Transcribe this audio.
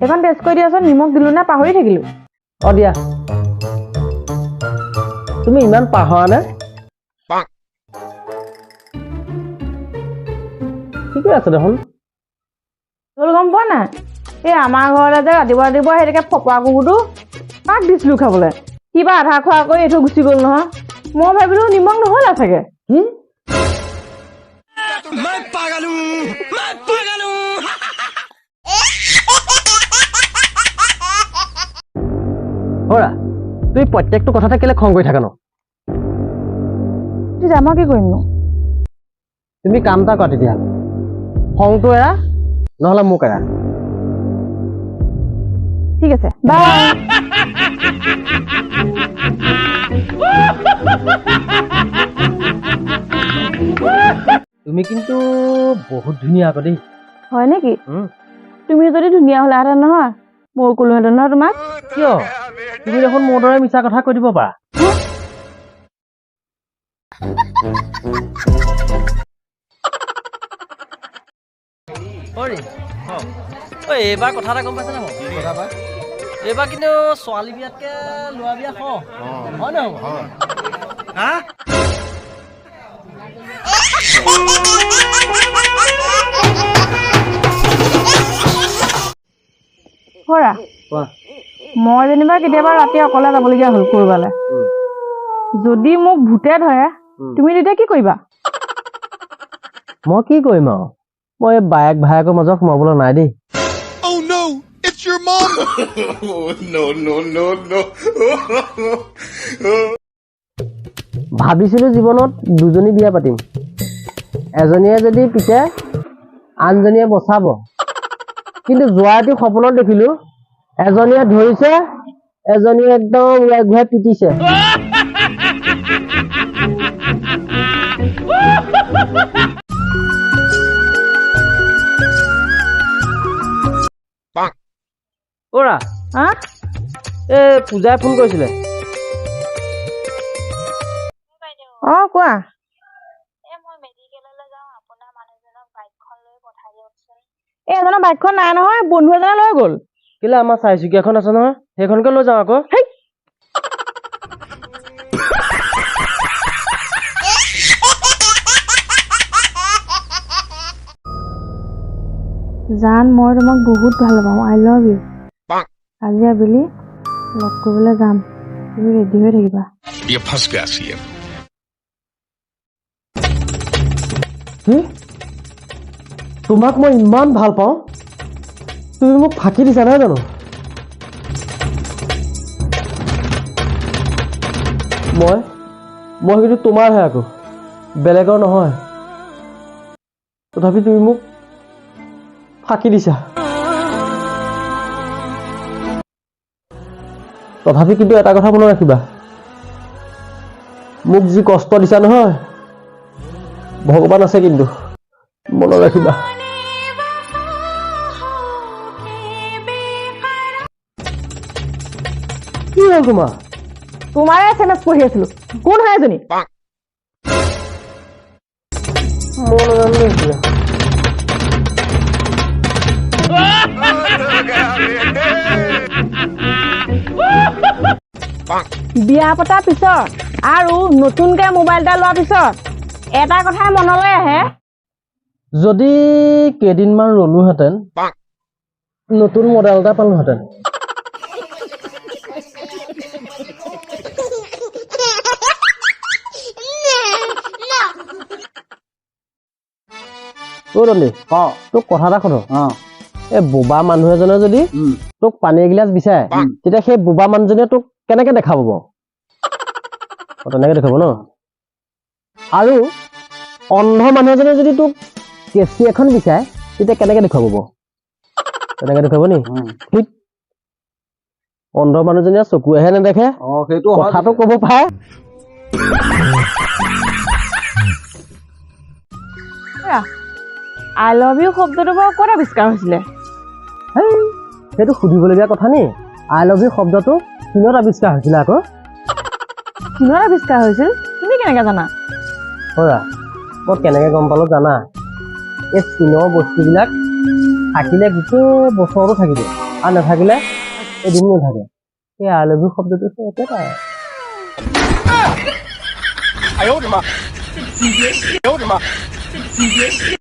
এখন টেষ্ট কৰি দিয়াচোন নিমখ দিলো না পাহৰি থাকিলো দিয়া তুমি ইমান পাহৰা নে ঠিকে আছে দেখোন তোৰ গম পোৱা নাই এই আমাৰ ঘৰতে যে ৰাতিপুৱা সেইটাকে ফপৰা কুকুৰটো কাক দিছিলো খাবলৈ কিবা আধা খোৱা কৰি এইটো গুচি গ'ল নহয় মই ভাবিলো নিমখ নহ'ল চাগে কি হৰা তুমি প্ৰত্যেকটো কথাতে কেলে খং কৰি থাকা ন তেতিয়া মই কি কৰিম নো তুমি কাম এটা কৰা তেতিয়া খংটো এৰা নহ'লে মোক এৰা ঠিক আছে বাই তুমি কিন্তু বহুত ধুনীয়া আকৌ দেই হয় নেকি তুমি যদি ধুনীয়া হ'লাহেঁতেন নহয় মই ক'লোহেঁতেন নহয় তোমাক কিয় তুমি দেখোন মোৰ দৰে মিছা কথা কৈ দিব পাৰা এইবাৰ কথা এটা গম পাইছে নে এইবাৰ কিন্তু ছোৱালী বিয়াতকে ল'ৰা বিয়া হয় নহয় হৰা মই যেনিবা কেতিয়াবা ৰাতি অকলে যাবলগীয়া হ'ল কৰবালৈ যদি মোক ভূতে ধৰে তুমি তেতিয়া কি কৰিবা মই কি কৰিম আৰু মই বায়েক ভায়েকৰ মাজত সোমাবলৈ নাই দেই ভাবিছিলো জীৱনত দুজনী বিয়া পাতিম এজনীয়ে যদি পিছে আনজনীয়ে বচাব কিন্তু যোৱা ৰাতি সপোনত দেখিলো এজনীয়ে ধৰিছে এজনীয়ে একদম উৰাই ঘূৰাই পিটিছে ওৰা পূজাই ফোন কৰিছিলে কোৱা এজনৰ বাইকখন নাই নহয় বন্ধু এজনে লৈ গ'ল কেলে আমাৰ চাৰিচকীয়াখন আছে নহয় সেইখনকে লৈ যাওঁ আকৌ জান মই তোমাক বহুত ভাল পাওঁ আই লাভ ইউ আজি আবেলি লগ কৰিবলৈ যাম তুমি ৰেডি হৈ থাকিবা কি তোমাক মই ইমান ভাল পাওঁ তুমি মোক ফাঁকি দিছা নহয় জানো মই কিন্তু তোমাৰহে আকৌ বেলেগৰ নহয় তথাপি তুমি মোক ফাঁকি দিছা তথাপি কিন্তু এটা কথা মনত ৰাখিবা মোক যি কষ্ট দিছা নহয় ভগৱান আছে কিন্তু মনত ৰাখিবা কি হ'ল তোমাৰে SMS পঢ়ি আছিলো কোন হয় এজনী বিয়া পতাৰ পিছত আৰু নতুনকে মোবাইল এটা লোৱাৰ পিছত এটা কথাই মনলৈ আহে যদি কেইদিনমান ৰলোহেঁতেন নতুন মডেল এটা পালোহেঁতেন তোক কথা এটা সুধো এই বোবা মানুহ এজনে যদি তোক পানী এগিলাচ বিচাৰে তেতিয়া সেই বোবা মানুহজনীয়ে তোক কেনেকে দেখাব বাৰু তেনেকে দেখাব ন আৰু অন্ধ মানুহ এজনে যদি তোক কেঁচি এখন বিচাৰে তেতিয়া কেনেকে দেখুৱাব বাৰু তেনেকে দেখুৱাব নি ঠিক অন্ধ মানুহজনীয়ে চকুৱেহে নেদেখে কথাটো ক'ব পাৰে আই লাভ ইউ শব্দটো বাৰু ক'ত আৱিষ্কাৰ হৈছিলে সেইটো সুধিবলগীয়া কথা নি আই লাভ ইউ শব্দটো চীনত আৱিষ্কাৰ হৈছিলে আকৌ চীনত আৱিষ্কাৰ হৈছিল তুমি কেনেকে জানা মই কেনেকে গম পালো জানা এই চীনৰ বস্তুবিলাক থাকিলে গোটেই বছৰটো থাকিব আৰু নাথাকিলে এদিন নাথাকে সেই আই লাভ ইউ শব্দটো সেই একেটাই 哎呦我的妈！